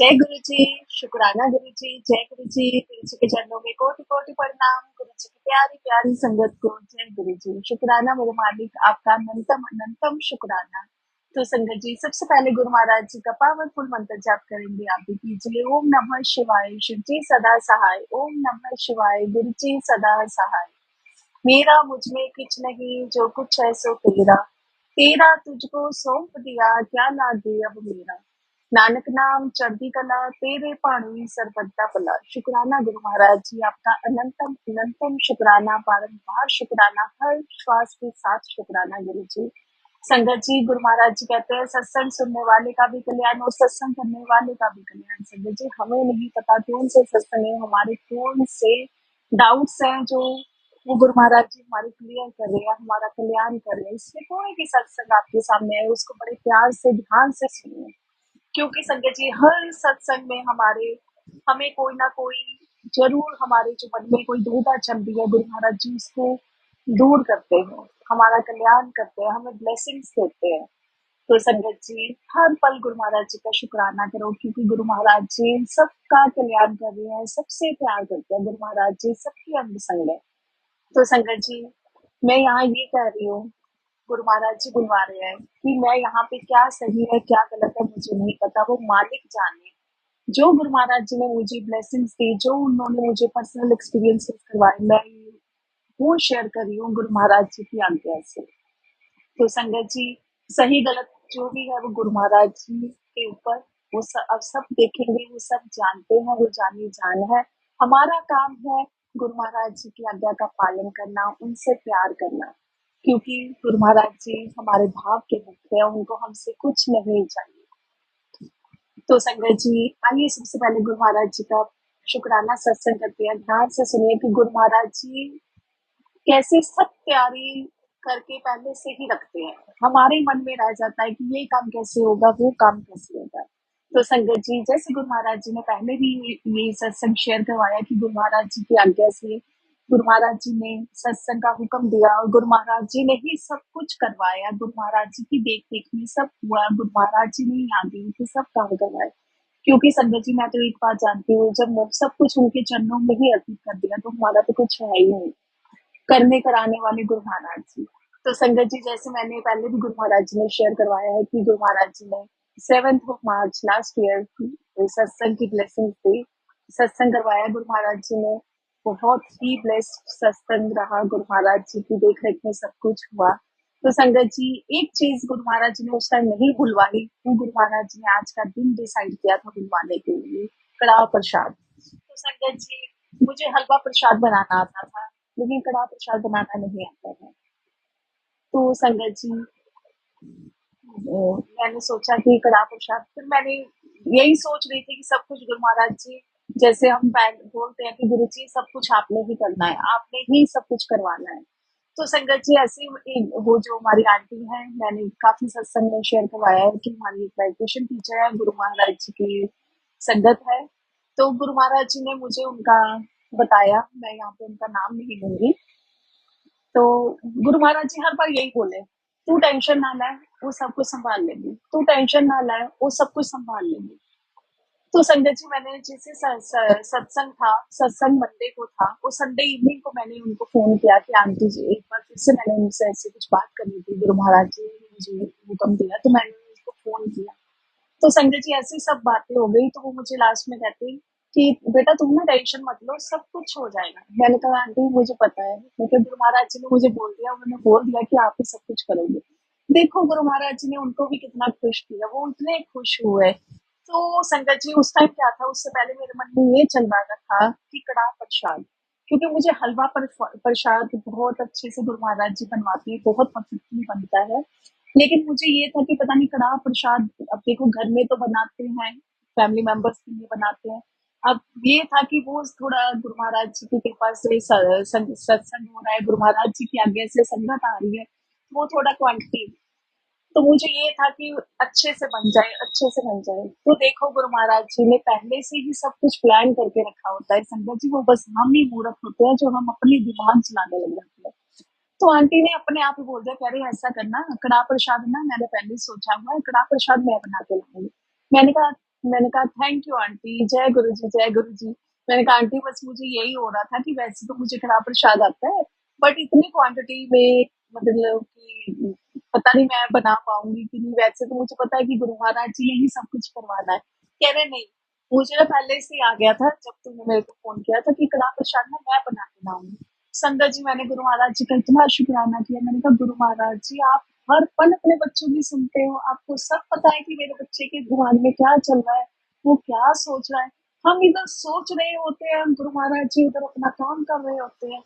जय गुरु जी। शुक्राना गुरु जी। जय गुरु जी। गुरु जी के चरणों में कोटि कोटि प्रणाम। गुरु जी की प्यारी प्यारी संगत को जय गुरु जी। शुक्राना मेरे मालिक, आपका अनंतम अनंतम शुक्राना। तो संगत जी, सबसे पहले गुरु महाराज जी का पावरफुल मंत्र जाप करेंगे, आप भी कीजिए। ओम नमः शिवाय, शिव जी सदा सहाय। ओम नमः शिवाय, गुरु जी सदा सहाय। मेरा मुझ में कुछ नहीं, जो कुछ है सो तेरा। तेरा तुझको सौंप दिया, क्या लागे अब मेरा। नानक नाम चढ़ती कला, तेरे पानी सरबत्ता पला। शुक्राना गुरु महाराज जी, आपका अनंतम अनंतम शुक्राना, बारंबार शुक्राना, हर श्वास के साथ शुक्राना गुरु जी। संगत जी, गुरु महाराज जी कहते हैं सत्संग सुनने वाले का भी कल्याण और सत्संग करने वाले का भी कल्याण। संगत जी, हमें नहीं पता कौन से सत्संग है, हमारे कौन से डाउट्स हैं जो वो गुरु महाराज जी हमारे क्लियर कर रहे हैं, हमारा कल्याण कर रहे हैं। इसलिए कोई भी सत्संग आपके सामने है, उसको बड़े प्यार से ध्यान से सुनिए, क्योंकि संगत जी हर सत्संग में हमें कोई ना कोई जरूर, हमारे जो मन में कोई दुविधा चल रही है, गुरु महाराज जी उसको दूर करते हैं, हमारा कल्याण करते हैं, हमें ब्लेसिंग्स देते हैं। तो संगत जी, हर पल गुरु महाराज जी का शुक्राना करो, क्योंकि गुरु महाराज जी सबका कल्याण कर रहे हैं, सबसे प्यार करते हैं। गुरु महाराज जी सबकी अंग संग है। तो संगत जी, मैं यहाँ ये कह रही हूँ, गुरु महाराज जी बुलवा रहे हैं कि मैं यहाँ पे क्या सही है क्या गलत है मुझे नहीं पता, वो मालिक जाने। जो गुरु महाराज जी ने मुझे ब्लेसिंग्स दी, जो उन्होंने मुझे पर्सनल एक्सपीरियंसेस करवाए, मैं वो शेयर कर रही हूँ गुरु महाराज जी की आज्ञा से। तो संगत जी, सही गलत जो भी है वो गुरु महाराज जी के ऊपर, वो अब सब देखेंगे, वो सब जानते हैं, वो जानी जान है। हमारा काम है गुरु महाराज जी की आज्ञा का पालन करना, उनसे प्यार करना, क्योंकि गुरु महाराज जी हमारे भाव के मुक्त है, उनको हमसे कुछ नहीं चाहिए। तो संगत जी, आइए सबसे पहले गुरु महाराज जी का शुक्राना सत्संग करते हैं। ध्यान से सुनिए कि गुरु महाराज जी कैसे सब तैयारी करके पहले से ही रखते हैं। हमारे मन में रह जाता है कि ये काम कैसे होगा, वो काम कैसे होगा। तो संगत जी, जैसे गुरु महाराज जी ने पहले भी ये सत्संग शेयर करवाया कि गुरु महाराज जी की आज्ञा से गुरु महाराज जी ने सत्संग का हुक्म दिया और गुरु महाराज जी ने ही सब कुछ करवाया। गुरु महाराज जी की देख रेख में सब हुआ, गुरु महाराज जी ने ही आगे के सब काम करवाए। क्योंकि संगत जी, मैं तो एक बात जानती हूँ, जब सब कुछ उनके चरणों में ही अर्पित कर दिया तो हमारा तो कुछ है ही नहीं। करने कराने वाले गुरु महाराज जी। तो संगत जी, जैसे मैंने पहले भी गुरु महाराज जी ने शेयर करवाया है कि गुरु महाराज जी ने 7 मार्च लास्ट ईयर सत्संग की ब्लेसिंग दी, सत्संग करवाया गुरु महाराज जी ने। बहुत ही ब्लेस्ड सत्संग रहा, गुरु महाराज जी की देख रेख में सब कुछ हुआ। तो संगत जी, एक चीज गुरु महाराज जी ने उस टाइम नहीं भूलवाई, वो गुरु महाराज जी ने आज का दिन डिसाइड किया था बुलवाने के लिए, कड़ाह प्रसाद। तो संगत जी, मुझे हलवा प्रसाद बनाना आता था, लेकिन कड़ाह प्रसाद बनाना नहीं आता था। तो संगत जी, मैंने सोचा कि कड़ाह प्रसाद, फिर मैंने यही सोच रही थी कि सब कुछ गुरु महाराज जी, जैसे हम बोलते हैं कि गुरु जी सब कुछ आपने ही करना है, आपने ही सब कुछ करवाना है। तो संगत जी, ऐसे वो जो हमारी आंटी है, मैंने काफी सत्संग में शेयर करवाया है कि हमारी एक मेडिटेशन टीचर है, गुरु महाराज जी की संगत है। तो गुरु महाराज जी ने मुझे उनका बताया, मैं यहाँ पे उनका नाम नहीं लूंगी। तो गुरु महाराज जी हर बार यही बोले, तू टेंशन ना ले, वो सब कुछ संभाल लेगी, तू टेंशन ना ले, वो सब कुछ संभाल लेगी। तो संगत जी, मैंने जैसे सत्संग था, सत्संग मंडे को था, वो संडे इवनिंग को मैंने उनको फोन किया कि आंटी जी, एक बार फिर से मैंने उनसे ऐसे कुछ बात करनी थी, गुरु महाराज जी ने मुझे हुक्म दिया, तो मैंने उनको फोन किया। तो संजय जी, ऐसी सब बातें हो गई, तो वो मुझे लास्ट में कहते कि बेटा तुम ना टेंशन मत लो, सब कुछ हो जाएगा। मैंने कहा आंटी मुझे पता है, लेकिन गुरु महाराज जी ने मुझे बोल दिया, उन्होंने बोल दिया कि आप ही सब कुछ करोगे। देखो गुरु महाराज जी ने उनको भी कितना खुश किया, वो इतने खुश हुए। तो संगत जी, उस टाइम क्या था, उससे पहले मेरे मन में ये चल रहा था कि कड़ाह प्रसाद, क्योंकि मुझे हलवा प्रसाद बहुत अच्छे से गुरु महाराज जी बनवाते हैं, बहुत परफेक्टली बनता है। लेकिन मुझे ये था कि पता नहीं कड़ाह प्रसाद, अब देखो घर में तो बनाते हैं, फैमिली मेंबर्स के लिए बनाते हैं। अब ये था कि वो थोड़ा गुरु महाराज जी की कृपा से सत्संग हो रहा है, गुरु महाराज जी की आज्ञा से संगत आ रही है, वो थोड़ा क्वांटिटी, तो मुझे ये था कि अच्छे से बन जाए, अच्छे से बन जाए। तो देखो गुरु महाराज जी ने पहले से ही सब कुछ प्लान करके रखा होता है संगत जी, वो बस हम ही मूर्ख होते हैं जो हम अपनी दिमाग चलाने लग जाते हैं। तो आंटी ने अपने आप ही बोल दिया, कह रही ऐसा करना, कड़ाह प्रसाद ना मैंने पहले ही सोचा हुआ है, कड़ाह प्रसाद मैं बना के लाऊंगी। मैंने कहा मैंने कहा थैंक यू आंटी, जय गुरु जी, जय गुरु जी। मैंने कहा आंटी बस मुझे यही हो रहा था कि वैसे तो मुझे कड़ा प्रसाद आता है, बट इतनी क्वांटिटी में मतलब कि पता नहीं मैं बना पाऊंगी कि नहीं। वैसे तो मुझे पता है कि गुरु महाराज जी ने ही सब कुछ करवाना है। कह रहे नहीं, मुझे ना पहले से ही आ गया था जब तुमने मेरे को फोन किया था कि कड़ा प्रसाद ना मैं बना के लाऊंगी। संगत जी, मैंने गुरु महाराज जी का इतना शुक्राना किया। मैंने कहा गुरु महाराज जी, आप हर पल अपने बच्चों की सुनते हो, आपको सब पता है कि मेरे बच्चे के दिमाग में क्या चल रहा है, वो क्या सोच रहा है। हम इधर सोच रहे होते हैं, गुरु महाराज जी उधर अपना काम कर रहे होते हैं,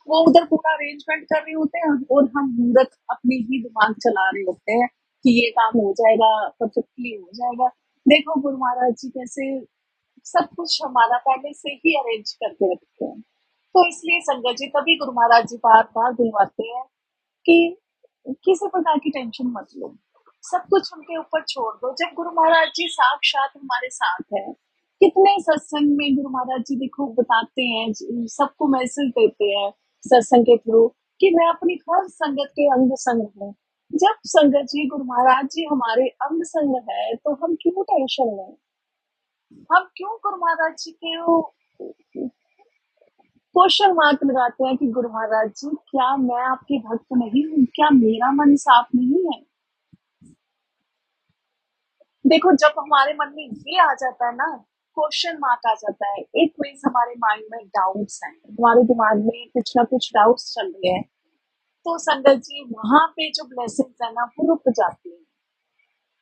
वो उधर पूरा अरेंजमेंट कर रहे होते हैं और हम मूर्ख अपनी ही दिमाग चला रहे होते हैं कि ये काम हो जाएगा, परफेक्टली हो जाएगा। देखो गुरु महाराज जी कैसे सब कुछ हमारा पहले से ही अरेंज करके रखते हैं। तो इसलिए संगत जी तभी गुरु महाराज जी बार बार बुलवाते हैं कि किसी प्रकार की टेंशन मत लो, सब कुछ उनके ऊपर छोड़ दो। जब गुरु महाराज जी साक्षात हमारे साथ है, कितने सत्संग में गुरु महाराज जी देखो बताते हैं, सबको मैसेज देते हैं सत्संग के थ्रू कि मैं अपनी हर संगत के अंग संग हूँ। जब संगत जी गुरु महाराज जी हमारे अंग संग है तो हम क्यों टेंशन लें, हम क्यों गुरु महाराज जी के क्वेश्चन मार्क लगाते हैं कि गुरु महाराज जी क्या मैं आपकी भक्त नहीं हूँ, क्या मेरा मन साफ नहीं है। देखो जब हमारे मन में ये आ जाता है ना, क्वेश्चन मार्क आ जाता है, एक मीन्स हमारे माइंड में डाउट्स हैं, हमारे दिमाग में कुछ ना कुछ डाउट्स चल रहे हैं, तो संगत जी वहां पे जो ब्लेसिंग्स है ना वो रुक जाती है।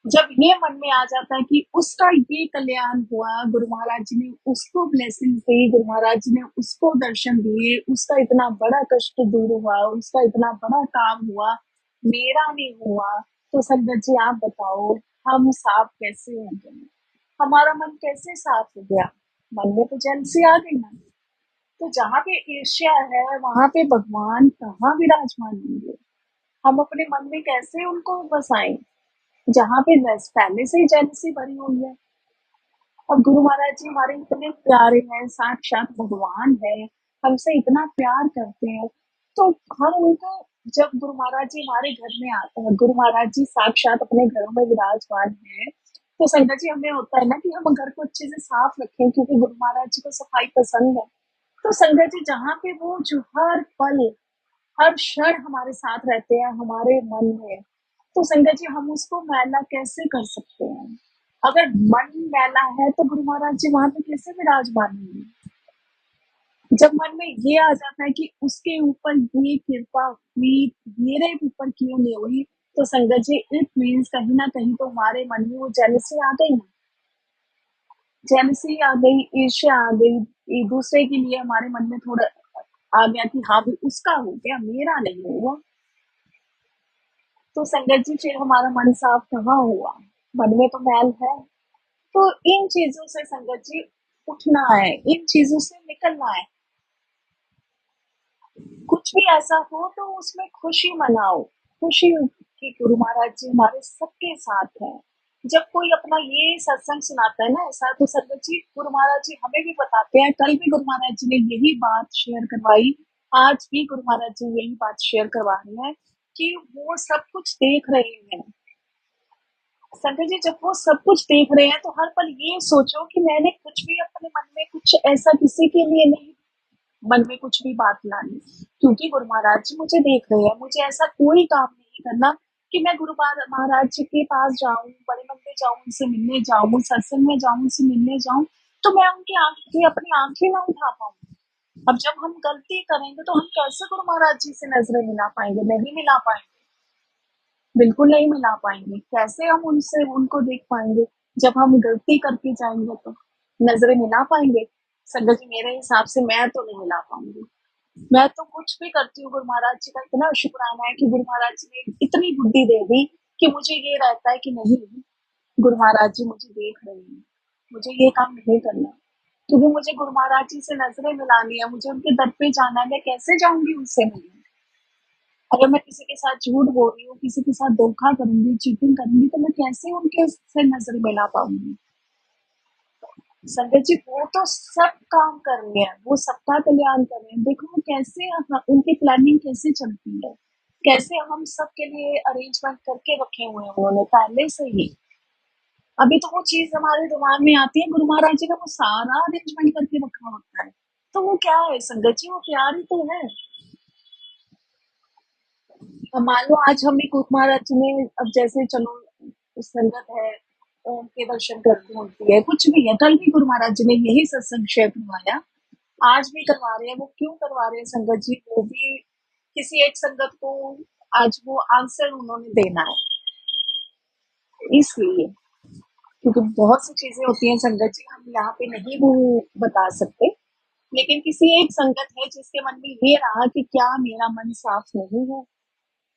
जब ये मन में आ जाता है कि उसका ये कल्याण हुआ, गुरु महाराज जी ने उसको ब्लेसिंग दी, गुरु महाराज जी ने उसको दर्शन दिए, उसका इतना बड़ा कष्ट दूर हुआ, उसका इतना बड़ा काम हुआ, मेरा नहीं हुआ, तो संगत जी आप बताओ हम साफ कैसे हो गए, हमारा मन कैसे साफ हो गया। मन में तो जेलसी आ गई ना। तो जहाँ पे ईर्ष्या है वहां पे भगवान कहाँ विराजमान होंगे, हम अपने मन में कैसे उनको बसाएं जहाँ पे पहले से ही जेलसी भरी हुई है। और गुरु महाराज जी हमारे इतने प्यारे हैं, साक्षात भगवान है, हमसे इतना प्यार करते हैं, तो हम उनको जब गुरु महाराज जी हमारे घर में आते हैं, गुरु महाराज जी साक्षात अपने घरों में विराजमान है, तो संगत जी हमें होता है ना कि हम घर को अच्छे से साफ रखें क्योंकि गुरु महाराज जी को सफाई पसंद है। तो संगत जी जहाँ पे वो जो हर पल हर क्षण हमारे साथ रहते हैं हमारे मन में, तो संगत जी हम उसको मैला कैसे कर सकते हैं। अगर मन मैला है तो गुरु महाराज जी वहां पे कैसे विराजमान होंगे। जब मन में ये आ जाता है कि उसके ऊपर ये कृपा हुई, मेरे ऊपर क्यों नहीं हुई, तो संगत जी इट मीन्स कहीं ना कहीं तो हमारे मन में वो जेलसी आ गई ना, जेलसी आ गई, ईर्ष्या आ गई, एक दूसरे के लिए हमारे मन में थोड़ा आ गया कि हाँ भी उसका हो गया मेरा नहीं हुआ। तो संगत जी फिर हमारा मन साफ कहाँ हुआ, मन में तो मैल है। तो इन चीजों से संगत जी उठना है, इन चीजों से निकलना है। कुछ भी ऐसा हो तो उसमें खुशी मनाओ, खुशी कि गुरु महाराज जी हमारे सबके साथ है। जब कोई अपना ये सत्संग सुनाता है ना ऐसा, तो संगत जी गुरु महाराज जी हमें भी बताते हैं, कल भी गुरु महाराज जी ने यही बात शेयर करवाई, आज भी गुरु महाराज जी यही बात शेयर करवा रहे हैं कि वो सब कुछ देख रहे हैं। संजय जी जब वो सब कुछ देख रहे हैं तो हर पल ये सोचो कि मैंने कुछ भी अपने मन में कुछ ऐसा किसी के लिए नहीं, मन में कुछ भी बात लानी, क्योंकि गुरु महाराज जी मुझे देख रहे हैं। मुझे ऐसा कोई काम नहीं करना कि मैं गुरु महाराज जी के पास जाऊं, बड़े मंदिर जाऊं, उनसे मिलने जाऊं, सत्संग में जाऊं, उनसे मिलने जाऊं, तो मैं उनकी आंखें अपनी आंखें ना उठा पाऊं। अब जब हम गलती करेंगे तो हम कैसे गुरु महाराज जी से नजरें मिला पाएंगे, नहीं मिला पाएंगे, बिल्कुल नहीं मिला पाएंगे। कैसे हम उनसे उनको देख पाएंगे जब हम गलती करके जाएंगे, तो नजरें मिला पाएंगे। संगत जी मेरे हिसाब से मैं तो नहीं मिला पाऊंगी। मैं तो कुछ भी करती हूँ, गुरु महाराज जी का इतना शुक्राना है कि गुरु महाराज जी ने इतनी बुद्धि दे दी कि मुझे ये रहता है कि नहीं, गुरु महाराज जी मुझे देख रहे हैं, मुझे ये काम नहीं करना, क्योंकि मुझे गुरु महाराज जी से नजरें मिलानी है, मुझे उनके दर पे जाना है। मैं कैसे जाऊंगी उनसे मिलने, अगर मैं किसी के साथ झूठ बोल रही हूँ, किसी के साथ धोखा करूंगी, चीटिंग करूंगी, तो मैं कैसे उनके से नजर मिला पाऊंगी। संगत जी वो तो सब काम कर रहे हैं, वो सबका कल्याण कर रहे हैं। देखो वो कैसे उनकी प्लानिंग कैसे चलती है, कैसे हम सबके लिए अरेंजमेंट करके रखे हुए हैं उन्होंने पहले से ही। अभी तो वो चीज हमारे दिमाग में आती है, गुरु महाराज जी का वो सारा अरेंजमेंट करके रखा होता है। तो वो क्या है संगत जी, वो प्यार ही तो है। अब मान लो आज हमें गुरु महाराज जी ने, अब जैसे चलो संगत है, ओम के दर्शन करनी होती है, कुछ भी है, कल भी गुरु महाराज जी ने यही सत्संग शेयर करवाया, आज भी करवा रहे हैं। वो क्यों करवा रहे हैं संगत जी, वो भी किसी एक संगत को आज वो आंसर उन्होंने देना है, इसलिए। क्योंकि बहुत सी चीजें होती हैं संगत जी, हम यहाँ पे नहीं वो बता सकते, लेकिन किसी एक संगत है जिसके मन में ये रहा कि क्या मेरा मन साफ नहीं है।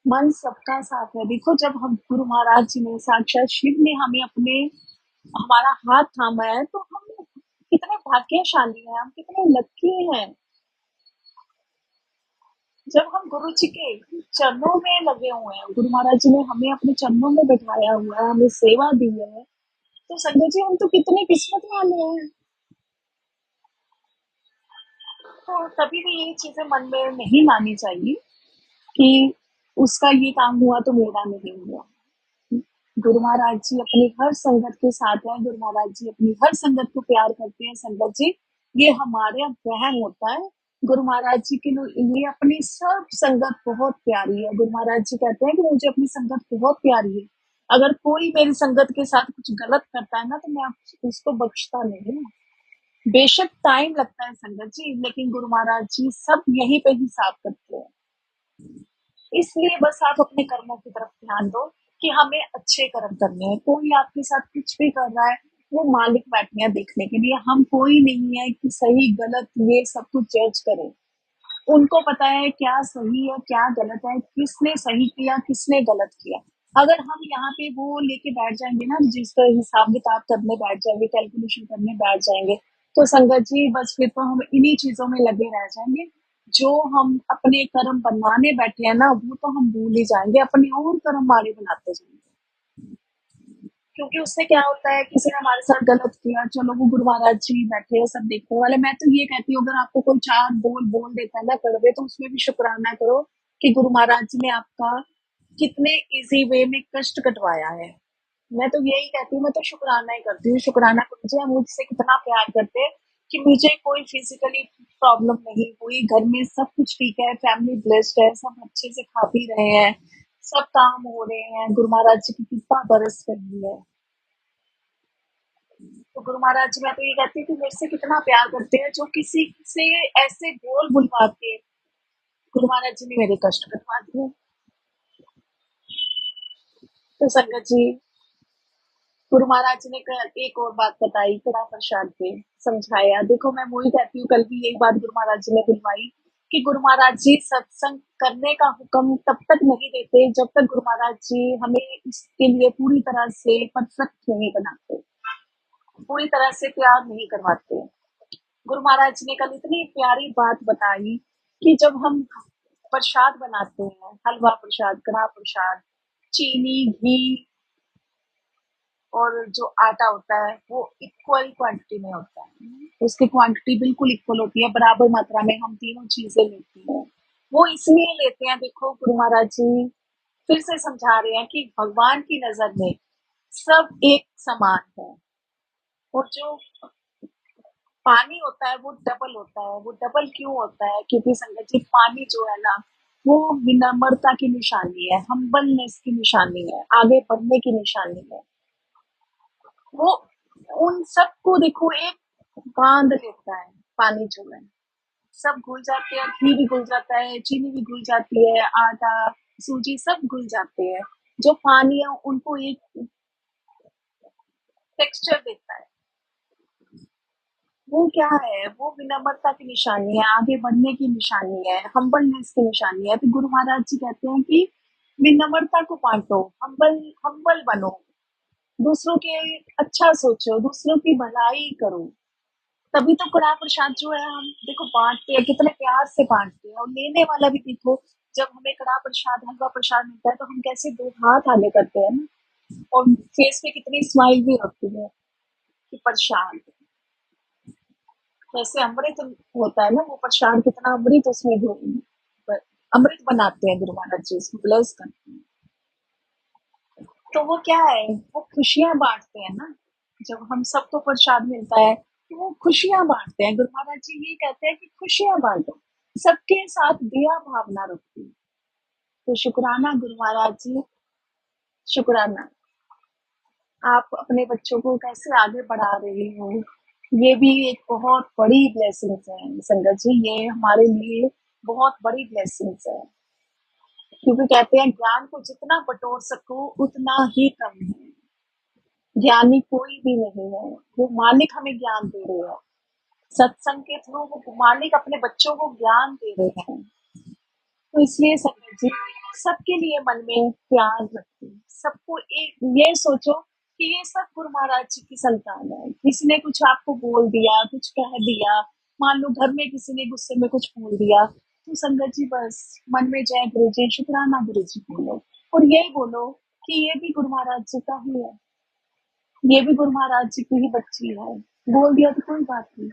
मन सबका साफ है। देखो, जब हम गुरु महाराज जी ने, साक्षात शिव ने हमें अपने, हमारा हाथ थामा है, तो हम कितने भाग्यशाली हैं, हम कितने लकी हैं। जब हम गुरु जी के चरणों में लगे हुए हैं, गुरु महाराज जी ने हमें अपने चरणों में बैठाया हुआ है, हमें सेवा दी है, तो संगत जी हम तो कितने किस्मत वाले हैं। तो कभी भी ये चीजें मन में नहीं लानी चाहिए कि उसका ये काम हुआ तो मेरा नहीं हुआ। गुरु महाराज जी अपनी हर संगत के साथ है, गुरु महाराज जी अपनी हर संगत को प्यार करते हैं संगत जी। ये हमारे वहम होता है। गुरु महाराज जी के लिए अपनी सब संगत बहुत प्यारी है। गुरु महाराज जी कहते हैं कि मुझे अपनी संगत बहुत प्यारी है। अगर कोई मेरी संगत के साथ कुछ गलत करता है ना, तो मैं उसको बख्शता नहीं हूँ। बेशक टाइम लगता है संगत जी, लेकिन गुरु महाराज जी सब यहीं पे ही साफ करते हैं। इसलिए बस आप अपने कर्मों की तरफ ध्यान दो कि हमें अच्छे कर्म करने हैं। कोई आपके साथ कुछ भी कर रहा है, वो मालिक बैठे हैं देखने के लिए। हम कोई नहीं है कि सही गलत ये सब कुछ जज करें। उनको पता है क्या सही है क्या गलत है, किसने सही किया किसने गलत किया। अगर हम यहाँ पे वो लेके बैठ जाएंगे ना, जिसका हिसाब किताब करने बैठ जाएंगे, कैलकुलेशन करने बैठ जाएंगे, तो संगत जी बस फिर तो हम इन्हीं चीजों में लगे रह जाएंगे। जो हम अपने कर्म बनाने बैठे हैं ना, वो तो हम भूल ही जाएंगे, अपने और कर्म माड़े बनाते जाएंगे। क्योंकि उससे क्या होता है, किसी ने हमारे साथ गलत किया, चलो वो गुरु महाराज जी बैठे हैं सब देखने वाले। मैं तो ये कहती हूँ, अगर आपको कोई चार बोल बोल देता है ना कड़वे, तो उसमें भी शुक्राना करो कि गुरु महाराज जी ने आपका कितने इजी वे में कष्ट कटवाया है। मैं तो यही कहती हूँ, मैं तो शुक्राना ही करती हूँ। शुक्राना मुझे मुझसे कितना प्यार करते हैं कि मुझे कोई फिजिकली प्रॉब्लम नहीं हुई, घर में सब कुछ ठीक है, फैमिली ब्लेस्ड है, सब अच्छे से खा पी रहे हैं, सब काम हो रहे हैं, गुरु महाराज जी की कृपा बरस रही है। तो गुरु महाराज जी, मैं तो ये कहती हूँ कि मेरे से कितना प्यार करते हैं, जो किसी से ऐसे बोल बुलवा के गुरु महाराज जी ने मेरे कष्ट कटवा दिए। तो संगत जी, गुरु महाराज जी ने कल एक और बात बताई, कड़ा प्रसाद पे समझाया। देखो, मैं वही कहती हूँ, कल भी यही बात गुरु महाराज जी ने बुलवाई कि गुरु महाराज जी सत्संग करने का हुक्म तब तक नहीं देते जब तक गुरु महाराज जी हमें इसके लिए पूरी तरह से परफेक्ट नहीं बनाते, पूरी तरह से तैयार नहीं करवाते। गुरु महाराज जी ने कल इतनी प्यारी बात बताई कि जब हम प्रसाद बनाते हैं, हलवा प्रसाद, कड़ा प्रसाद, चीनी, घी और जो आटा होता है, वो इक्वल क्वांटिटी में होता है। उसकी क्वांटिटी बिल्कुल इक्वल होती है, बराबर मात्रा में हम तीनों चीजें लेते हैं। वो इसलिए लेते हैं, देखो गुरु महाराज जी फिर से समझा रहे हैं कि भगवान की नजर में सब एक समान है। और जो पानी होता है वो डबल होता है। वो डबल क्यों होता है? क्योंकि संगत जी, पानी जो है ना, वो विनम्रता की निशानी है, हम्बलनेस की निशानी है, आगे बढ़ने की निशानी है। वो उन सबको देखो एक बांध लेता है। पानी जो है, सब घुल जाते हैं, घी भी घुल जाता है, चीनी भी घुल जाती है, आटा, सूजी सब घुल जाते हैं। जो पानी है उनको एक टेक्सचर देता है। वो क्या है? वो विनम्रता की निशानी है, आगे बढ़ने की निशानी है, हम्बलनेस की निशानी है। तो गुरु महाराज जी कहते हैं कि विनम्रता को बांटो, हम्बल हम्बल बनो, दूसरों के अच्छा सोचो, दूसरों की भलाई करो। तभी तो कड़ा प्रसाद जो है हम देखो बांटते हैं, कितने प्यार से बांटते हैं। और लेने वाला भी देखो, जब हमें कड़ा प्रसाद, हलवा प्रसाद मिलता है, तो हम कैसे दो हाथ आगे करते हैं ना, और फेस पे कितनी स्माइल भी होती है कि प्रसाद, जैसे अमृत होता है ना, वो प्रसाद कितना अमृत उसमें अमृत बनाते हैं गुरु महाराज जी, इसको ब्लेस करते हैं। तो वो क्या है, वो खुशियाँ बाँटते हैं ना, जब हम सबको प्रसाद मिलता है, तो वो खुशियाँ बाँटते हैं। गुरु महाराज जी ये कहते हैं कि खुशियाँ बाँटो, सबके साथ दया भावना रखो। तो शुक्राना गुरु महाराज जी, शुक्राना। आप अपने बच्चों को कैसे आगे बढ़ा रहे हो, ये भी एक बहुत बड़ी ब्लेसिंग्स है संगत जी, ये हमारे लिए बहुत बड़ी ब्लेसिंग्स है। क्योंकि कहते हैं ज्ञान को जितना बटोर सको उतना ही कम है। ज्ञानी कोई भी नहीं है, वो मालिक हमें ज्ञान दे रहे हैं। सत्संग के थ्रू वो मालिक अपने बच्चों को ज्ञान दे रहे हैं। तो इसलिए संगत जी, सबके लिए मन में प्यार रखो। सबको एक ये सोचो कि ये सब गुरु महाराज जी की संतान है। किसी ने कुछ आपको बोल दिया, कुछ कह दिया, मान लो घर में किसी ने गुस्से में कुछ बोल दिया, तो संगत जी बस मन में जय गुरु जी, शुक्राना गुरु जी बोलो और यही बोलो कि ये भी गुरु महाराज जी का ही है, ये भी गुरु महाराज जी की ही बच्ची है। बोल दिया तो कोई बात नहीं,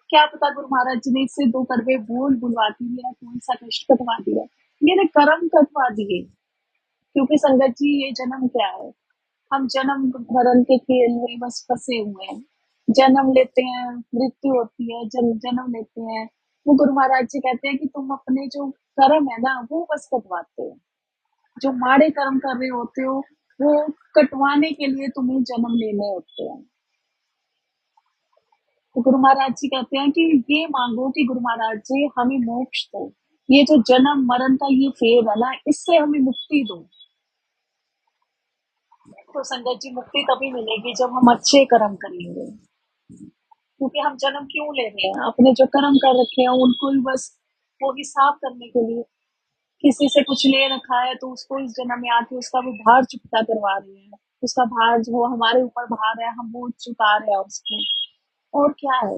क्या पता गुरु महाराज जी ने इससे दो कड़वे बोल बुलवा के मेरा कौन सा कष्ट कटवा दिया, मेरे कर्म कटवा दिए। क्योंकि संगत जी ये जन्म क्या है, हम जन्म मरण के खेल में बस फंसे हुए हैं। जन्म लेते हैं, मृत्यु होती है, जन्म लेते हैं। वो गुरु महाराज जी कहते हैं कि तुम अपने जो कर्म है ना वो बस कटवाते हो, जो माड़े कर्म कर रहे होते हो वो कटवाने के लिए तुम्हें जन्म लेने होते हैं। तो गुरु महाराज जी कहते हैं कि ये मांगो कि गुरु महाराज जी हमें मोक्ष दो, ये जो जन्म मरण का ये फेज है ना इससे हमें मुक्ति दो। तो संगत जी मुक्ति तभी मिलेगी जब हम अच्छे कर्म करेंगे। क्योंकि हम जन्म क्यों ले रहे हैं, अपने जो कर्म कर रखे हैं उनको ही बस वो हिसाब करने के लिए। किसी से कुछ ले रखा है तो उसको इस जन्म में आके उसका वो भार चुकता करवा रहे हैं, उसका भार जो हमारे ऊपर भार है हम वो चुका रहे हैं उसको, और क्या है।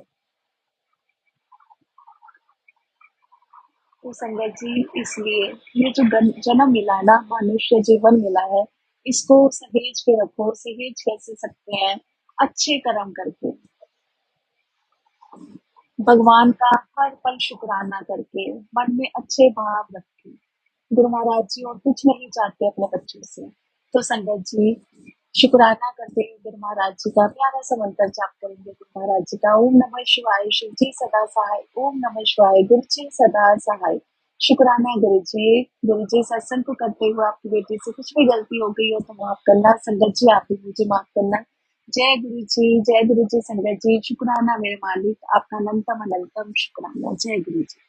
तो संगत जी इसलिए ये जो जन्म मिला है ना, मनुष्य जीवन मिला है, इसको सहेज के रखो। सहेज कैसे सकते हैं, अच्छे कर्म करके, भगवान का हर पल शुक्राना करके, मन में अच्छे भाव रख के। गुरु महाराज जी और कुछ नहीं चाहते अपने बच्चों से। तो संगत जी शुक्राना करते हुए गुरु महाराज जी का प्यारा सा मंत्र जाप करेंगे। गुरु महाराज जी का ओम नमः शिवाय, शिव जी सदा सहाय, ओम नमः शिवाय, गुरु जी सदा सहाय। शुक्राना गुरु जी। गुरु जी सत्संग को करते हुए आपकी बेटी से कुछ भी गलती हो गई हो तो माफ करना। संगत जी आप भी मुझे माफ करना। जय गुरु जी, जय गुरु जी। संगत जी शुक्राना मेरे मालिक, आपका अनंतम अनंतम शुक्राना। जय गुरु जी।